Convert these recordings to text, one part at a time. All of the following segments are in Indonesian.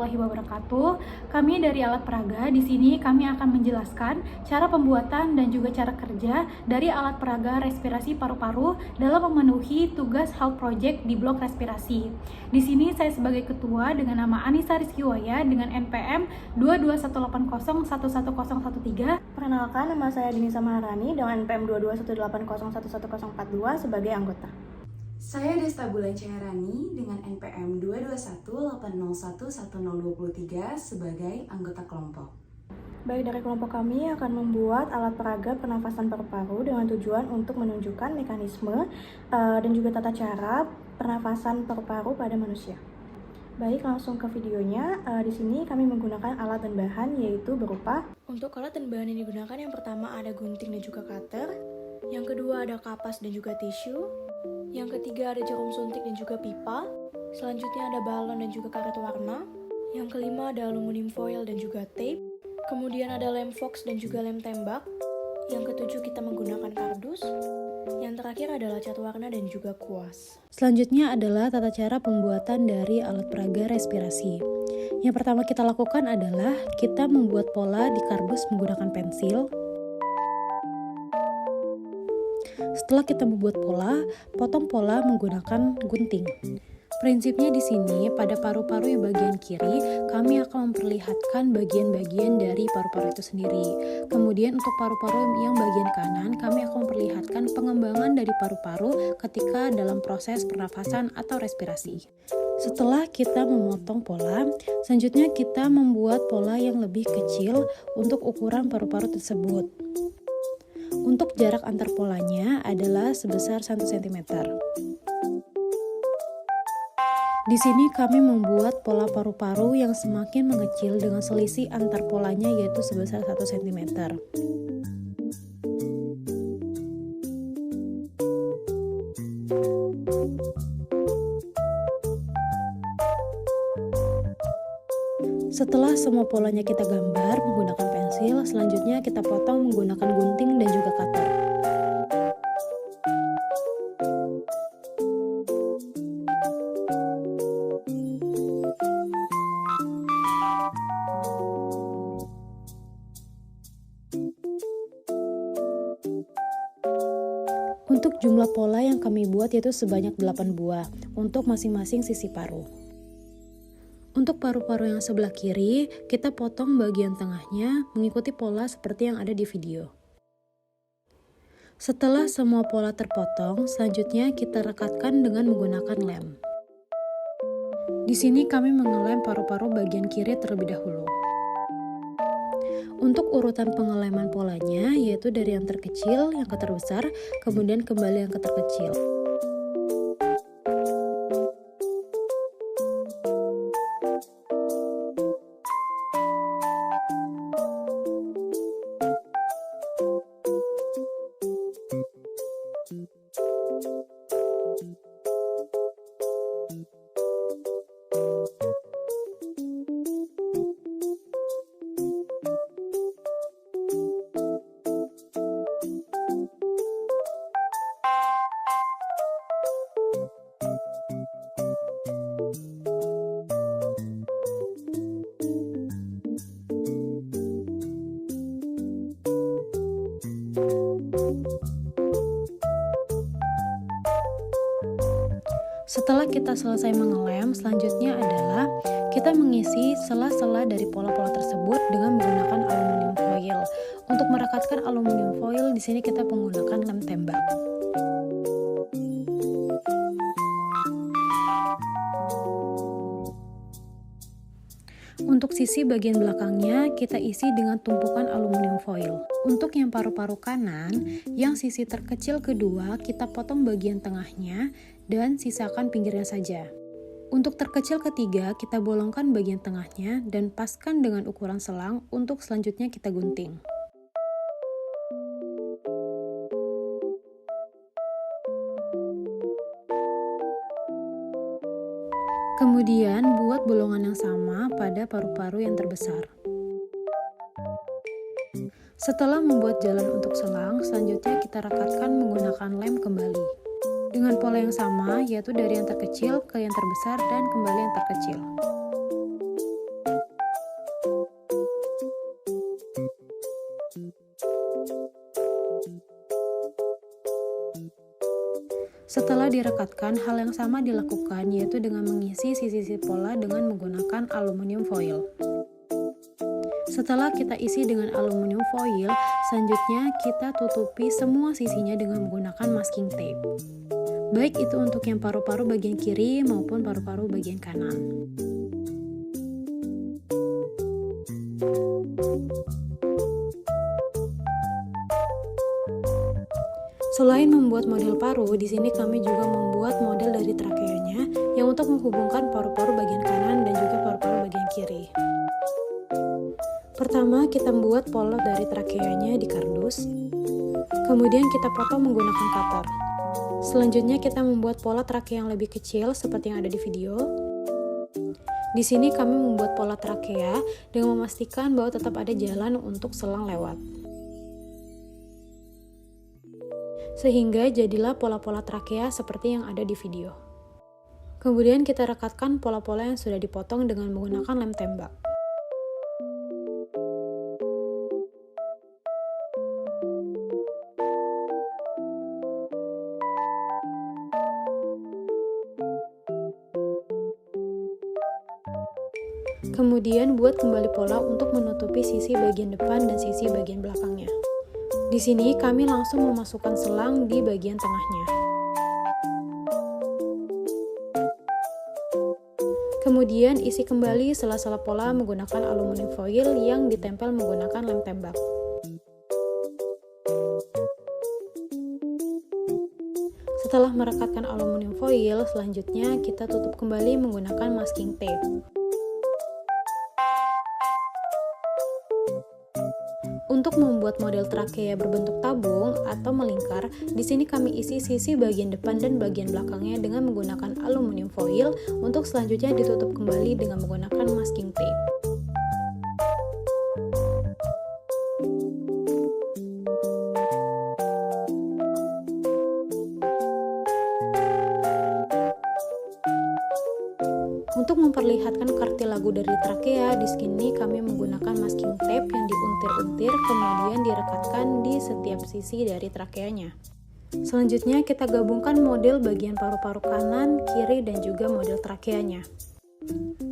warahmatullahi wabarakatuh. Kami dari Alat Peraga. Di sini kami akan menjelaskan cara pembuatan dan juga cara kerja dari alat peraga respirasi paru-paru dalam memenuhi tugas health project di blok respirasi. Di sini saya sebagai ketua dengan nama Anissa Rizkiwaya dengan NPM 2218011013. Perkenalkan, nama saya Dinisa Maharani dengan NPM 2218011042 sebagai anggota. Saya Desta Bulan Caharani dengan NPM 22180111023 sebagai anggota kelompok. Baik, dari kelompok kami akan membuat alat peraga pernafasan paru-paru dengan tujuan untuk menunjukkan mekanisme dan juga tata cara pernafasan paru-paru pada manusia. Baik, langsung ke videonya. Di sini kami menggunakan alat dan bahan yaitu berupa untuk alat dan bahan yang digunakan yang pertama ada gunting dan juga cutter, yang kedua ada kapas dan juga tisu, yang ketiga ada jarum suntik dan juga pipa, selanjutnya ada balon dan juga karet warna, yang kelima ada aluminium foil dan juga tape, kemudian ada lem fox dan juga lem tembak, yang ketujuh kita menggunakan kardus, yang terakhir adalah cat warna dan juga kuas. Selanjutnya adalah tata cara pembuatan dari alat peraga respirasi. Yang pertama kita lakukan adalah kita membuat pola di kardus menggunakan pensil. Setelah kita membuat pola, potong pola menggunakan gunting. Prinsipnya di sini pada paru-paru yang bagian kiri, kami akan memperlihatkan bagian-bagian dari paru-paru itu sendiri. Kemudian untuk paru-paru yang bagian kanan, kami akan memperlihatkan pengembangan dari paru-paru ketika dalam proses pernafasan atau respirasi. Setelah kita memotong pola, selanjutnya kita membuat pola yang lebih kecil untuk ukuran paru-paru tersebut. Untuk jarak antar polanya adalah sebesar 1 cm. Di sini kami membuat pola paru-paru yang semakin mengecil dengan selisih antar polanya yaitu sebesar 1 cm. Setelah semua polanya kita gambar menggunakan pensil, selanjutnya kita potong menggunakan gunting dan juga cutter. Untuk jumlah pola yang kami buat yaitu sebanyak 8 buah untuk masing-masing sisi paru. Untuk paru-paru yang sebelah kiri, kita potong bagian tengahnya mengikuti pola seperti yang ada di video. Setelah semua pola terpotong, selanjutnya kita rekatkan dengan menggunakan lem. Di sini kami mengelem paru-paru bagian kiri terlebih dahulu. Untuk urutan pengeleman polanya, yaitu dari yang terkecil, yang ke terbesar, kemudian kembali yang ke terkecil. Setelah kita selesai mengelem, selanjutnya adalah kita mengisi sela-sela dari pola-pola tersebut dengan menggunakan aluminium foil. Untuk merekatkan aluminium foil, di sini kita menggunakan lem tembak. Untuk sisi bagian belakangnya, kita isi dengan tumpukan aluminium foil. Untuk yang paru-paru kanan, yang sisi terkecil kedua, kita potong bagian tengahnya dan sisakan pinggirnya saja. Untuk terkecil ketiga, kita bolongkan bagian tengahnya dan paskan dengan ukuran selang untuk selanjutnya kita gunting. Kemudian buat bolongan yang sama pada paru-paru yang terbesar. Setelah membuat jalan untuk selang, selanjutnya kita rekatkan menggunakan lem kembali. Dengan pola yang sama, yaitu dari yang terkecil ke yang terbesar dan kembali yang terkecil. direkatkan, hal yang sama dilakukan, yaitu dengan mengisi sisi-sisi pola dengan menggunakan aluminium foil. Setelah kita isi dengan aluminium foil, selanjutnya kita tutupi semua sisinya dengan menggunakan masking tape. Baik itu untuk yang paru-paru bagian kiri maupun paru-paru bagian kanan. Selain membuat model paru, di sini kami juga membuat model dari trakeanya yang untuk menghubungkan paru-paru bagian kanan dan juga paru-paru bagian kiri. Pertama, kita membuat pola dari trakeanya di kardus. Kemudian kita potong menggunakan cutter. Selanjutnya kita membuat pola trakea yang lebih kecil seperti yang ada di video. Di sini kami membuat pola trakea dengan memastikan bahwa tetap ada jalan untuk selang lewat. Sehingga jadilah pola-pola trakea seperti yang ada di video. Kemudian kita rekatkan pola-pola yang sudah dipotong dengan menggunakan lem tembak. Kemudian buat kembali pola untuk menutupi sisi bagian depan dan sisi bagian belakangnya. Di sini kami langsung memasukkan selang di bagian tengahnya. Kemudian isi kembali sela-sela pola menggunakan aluminium foil yang ditempel menggunakan lem tembak. Setelah merekatkan aluminium foil, selanjutnya kita tutup kembali menggunakan masking tape. Untuk membuat model trakea berbentuk tabung atau melingkar, di sini kami isi sisi bagian depan dan bagian belakangnya dengan menggunakan aluminium foil untuk selanjutnya ditutup kembali dengan menggunakan masking tape. Untuk memperlihatkan kartilagu dari trakea, di sini kami menggunakan masking tape yang diuntir-untir kemudian direkatkan di setiap sisi dari trakeanya. Selanjutnya kita gabungkan model bagian paru-paru kanan, kiri, dan juga model trakeanya.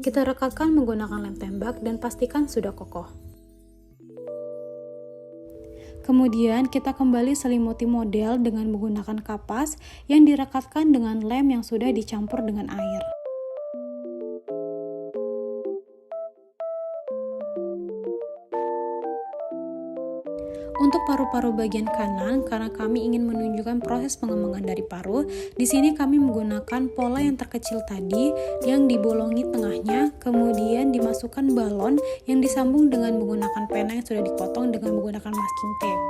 Kita rekatkan menggunakan lem tembak dan pastikan sudah kokoh. Kemudian kita kembali selimuti model dengan menggunakan kapas yang direkatkan dengan lem yang sudah dicampur dengan air. Untuk paru-paru bagian kanan, karena kami ingin menunjukkan proses pengembangan dari paru, di sini kami menggunakan pola yang terkecil tadi yang dibolongi tengahnya, kemudian dimasukkan balon yang disambung dengan menggunakan pena yang sudah dipotong dengan menggunakan masking tape.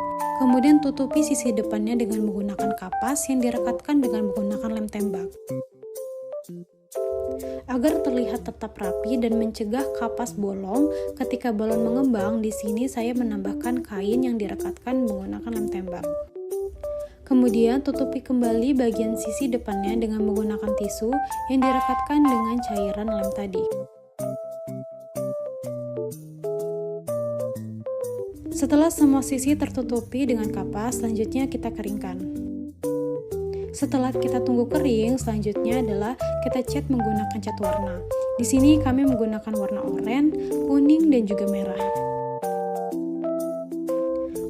Kemudian tutupi sisi depannya dengan menggunakan kapas yang direkatkan dengan menggunakan lem tembak. Agar terlihat tetap rapi dan mencegah kapas bolong ketika balon mengembang, di sini saya menambahkan kain yang direkatkan menggunakan lem tembak. Kemudian tutupi kembali bagian sisi depannya dengan menggunakan tisu yang direkatkan dengan cairan lem tadi. Setelah semua sisi tertutupi dengan kapas, selanjutnya kita keringkan. Setelah kita tunggu kering, selanjutnya adalah kita cat menggunakan cat warna. Di sini kami menggunakan warna oranye, kuning, dan juga merah.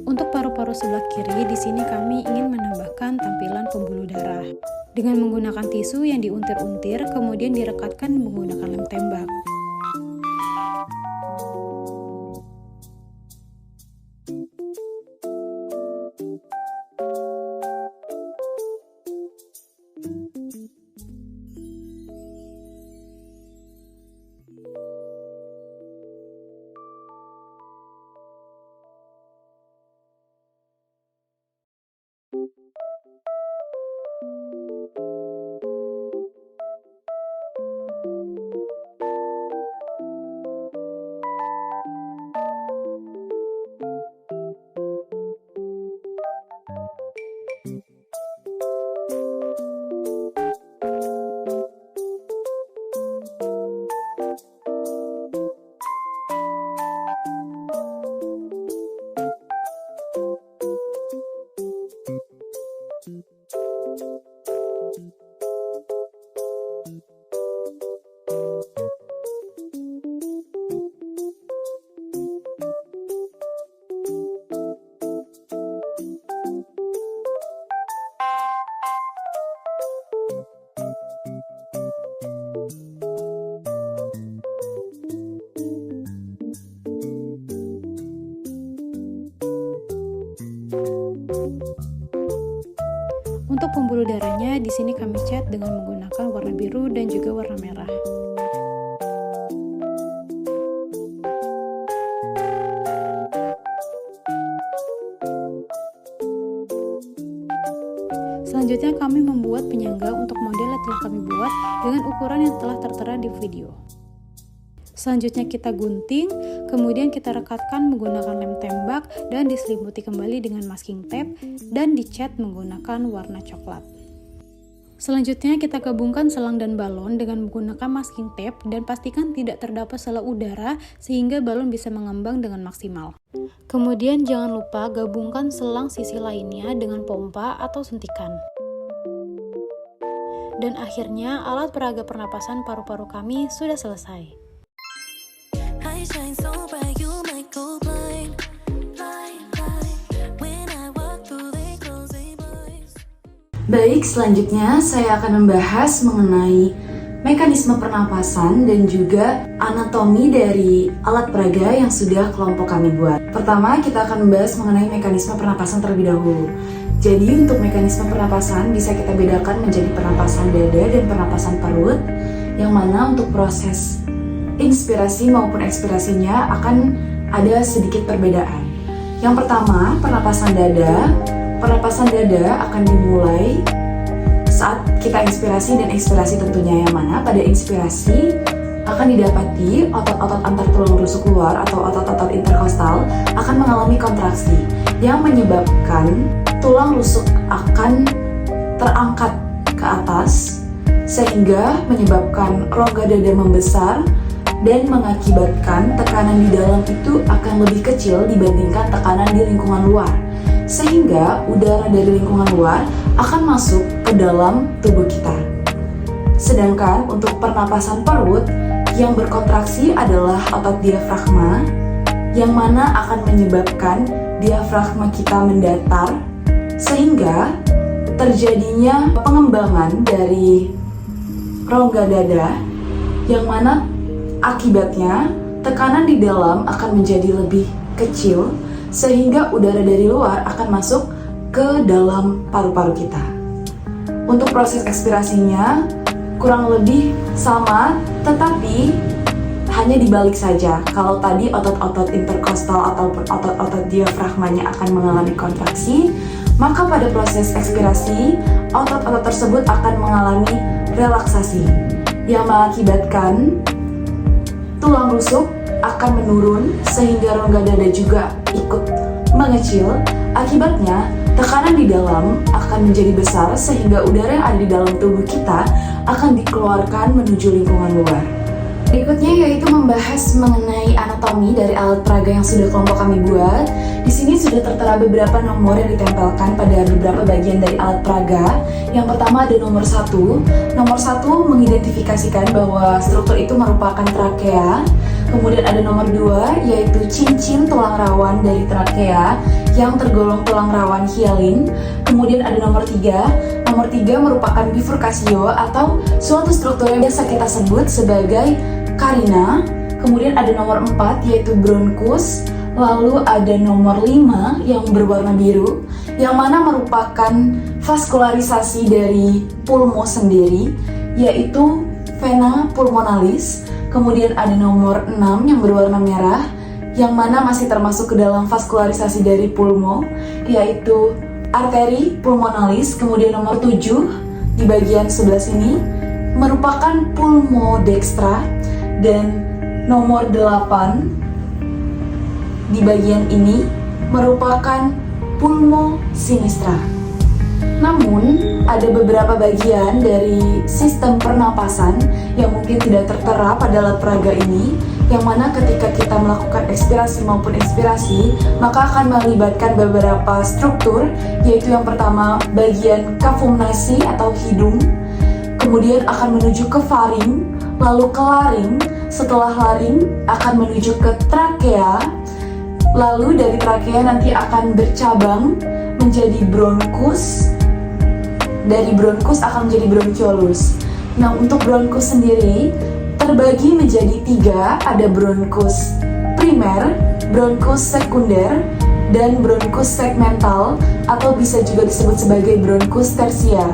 Untuk paru-paru sebelah kiri, di sini kami ingin menambahkan tampilan pembuluh darah. Dengan menggunakan tisu yang diuntir-untir, kemudian direkatkan menggunakan lem tembak. pembuluh darahnya di sini kami cat dengan menggunakan warna biru dan juga warna merah. Selanjutnya kami membuat penyangga untuk model yang telah kami buat dengan ukuran yang telah tertera di video. Selanjutnya kita gunting, kemudian kita rekatkan menggunakan lem tembak dan diselimuti kembali dengan masking tape dan dicat menggunakan warna coklat. Selanjutnya kita gabungkan selang dan balon dengan menggunakan masking tape dan pastikan tidak terdapat sela udara sehingga balon bisa mengembang dengan maksimal. Kemudian jangan lupa gabungkan selang sisi lainnya dengan pompa atau suntikan. Dan akhirnya alat peraga pernapasan paru-paru kami sudah selesai. Baik, selanjutnya saya akan membahas mengenai mekanisme pernapasan dan juga anatomi dari alat peraga yang sudah kelompok kami buat. Pertama, kita akan membahas mengenai mekanisme pernapasan terlebih dahulu. Jadi, untuk mekanisme pernapasan bisa kita bedakan menjadi pernapasan dada dan pernapasan perut, yang mana untuk proses inspirasi maupun ekspirasinya akan ada sedikit perbedaan. Yang pertama, pernapasan dada. Pernapasan dada akan dimulai saat kita inspirasi dan ekspirasi tentunya, yang mana pada inspirasi akan didapati otot-otot antar tulang rusuk luar atau otot-otot interkostal akan mengalami kontraksi yang menyebabkan tulang rusuk akan terangkat ke atas sehingga menyebabkan rongga dada membesar dan mengakibatkan tekanan di dalam itu akan lebih kecil dibandingkan tekanan di lingkungan luar. Sehingga udara dari lingkungan luar akan masuk ke dalam tubuh kita. Sedangkan untuk pernapasan perut yang berkontraksi adalah otot diafragma, yang mana akan menyebabkan diafragma kita mendatar sehingga terjadinya pengembangan dari rongga dada, yang mana akibatnya tekanan di dalam akan menjadi lebih kecil sehingga udara dari luar akan masuk ke dalam paru-paru kita. Untuk proses ekspirasinya kurang lebih sama, tetapi hanya dibalik saja. Kalau tadi otot-otot interkostal ataupun otot-otot diafragmanya akan mengalami kontraksi, maka pada proses ekspirasi otot-otot tersebut akan mengalami relaksasi yang mengakibatkan tulang rusuk akan menurun sehingga rongga dada juga ikut mengecil. Akibatnya tekanan di dalam akan menjadi besar sehingga udara yang ada di dalam tubuh kita akan dikeluarkan menuju lingkungan luar. Berikutnya yaitu membahas mengenai anatomi dari alat peraga yang sudah kelompok kami buat. Di sini sudah tertera beberapa nomor yang ditempelkan pada beberapa bagian dari alat peraga. Yang pertama ada nomor 1. Nomor 1 mengidentifikasikan bahwa struktur itu merupakan trakea. Kemudian ada nomor 2 yaitu cincin tulang rawan dari trakea yang tergolong tulang rawan hialin. Kemudian ada nomor 3. Nomor 3 merupakan bifurcatio atau suatu struktur yang biasa kita sebut sebagai carina. Kemudian ada nomor 4 yaitu bronchus. Lalu ada nomor 5 yang berwarna biru, yang mana merupakan vaskularisasi dari pulmo sendiri, yaitu vena pulmonalis. Kemudian ada nomor 6 yang berwarna merah, yang mana masih termasuk ke dalam vaskularisasi dari pulmo, yaitu arteri pulmonalis. Kemudian nomor 7 di bagian sebelah sini merupakan pulmo dextra, dan nomor 8 di bagian ini merupakan pulmo sinistra. Namun, ada beberapa bagian dari sistem pernapasan yang mungkin tidak tertera pada alat peraga ini, yang mana ketika kita melakukan ekspirasi maupun inspirasi, maka akan melibatkan beberapa struktur, yaitu yang pertama bagian cavum nasi atau hidung, kemudian akan menuju ke faring, lalu ke laring, setelah laring akan menuju ke trakea, lalu dari trakea nanti akan bercabang menjadi bronkus, dari bronkus akan menjadi bronchiolus. Nah, untuk bronkus sendiri terbagi menjadi 3, ada bronkus primer, bronkus sekunder, dan bronkus segmental atau bisa juga disebut sebagai bronkus tersier.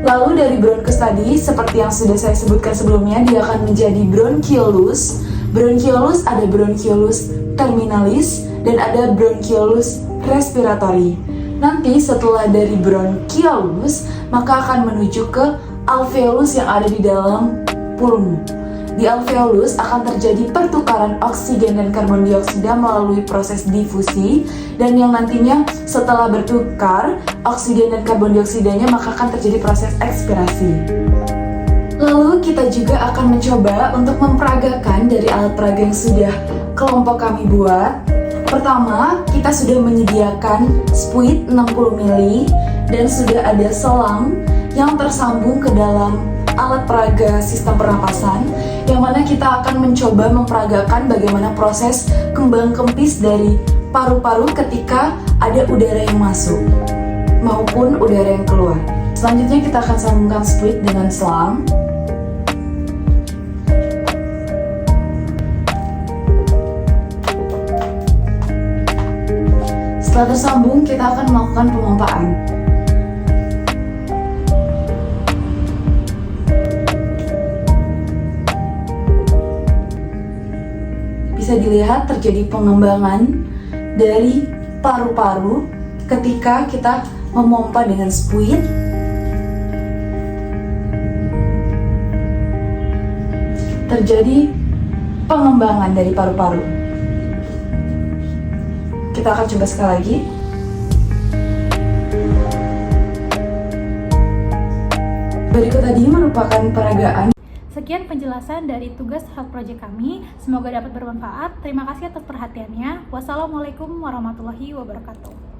Lalu dari bronkus tadi, seperti yang sudah saya sebutkan sebelumnya, dia akan menjadi bronchiolus. Bronchiolus ada bronchiolus terminalis dan ada bronchiolus respiratory. Nanti setelah dari bronchiolus, maka akan menuju ke alveolus yang ada di dalam pulmu. Di alveolus akan terjadi pertukaran oksigen dan karbon dioksida melalui proses difusi, dan yang nantinya setelah bertukar oksigen dan karbon dioksidanya maka akan terjadi proses ekspirasi. Lalu kita juga akan mencoba untuk memperagakan dari alat peraga yang sudah kelompok kami buat. Pertama, kita sudah menyediakan spuit 60 ml dan sudah ada selang yang tersambung ke dalam alat peraga sistem pernapasan, yang mana kita akan mencoba memperagakan bagaimana proses kembang kempis dari paru-paru ketika ada udara yang masuk maupun udara yang keluar. Selanjutnya kita akan sambungkan spuit dengan selang. Setelah tersambung, kita akan melakukan pemompaan. Bisa dilihat terjadi pengembangan dari paru-paru ketika kita memompa dengan spuit. Terjadi pengembangan dari paru-paru. Kita akan coba sekali lagi. Berikut tadi merupakan peragaan. Sekian penjelasan dari tugas health project kami. Semoga dapat bermanfaat. Terima kasih atas perhatiannya. Wassalamualaikum warahmatullahi wabarakatuh.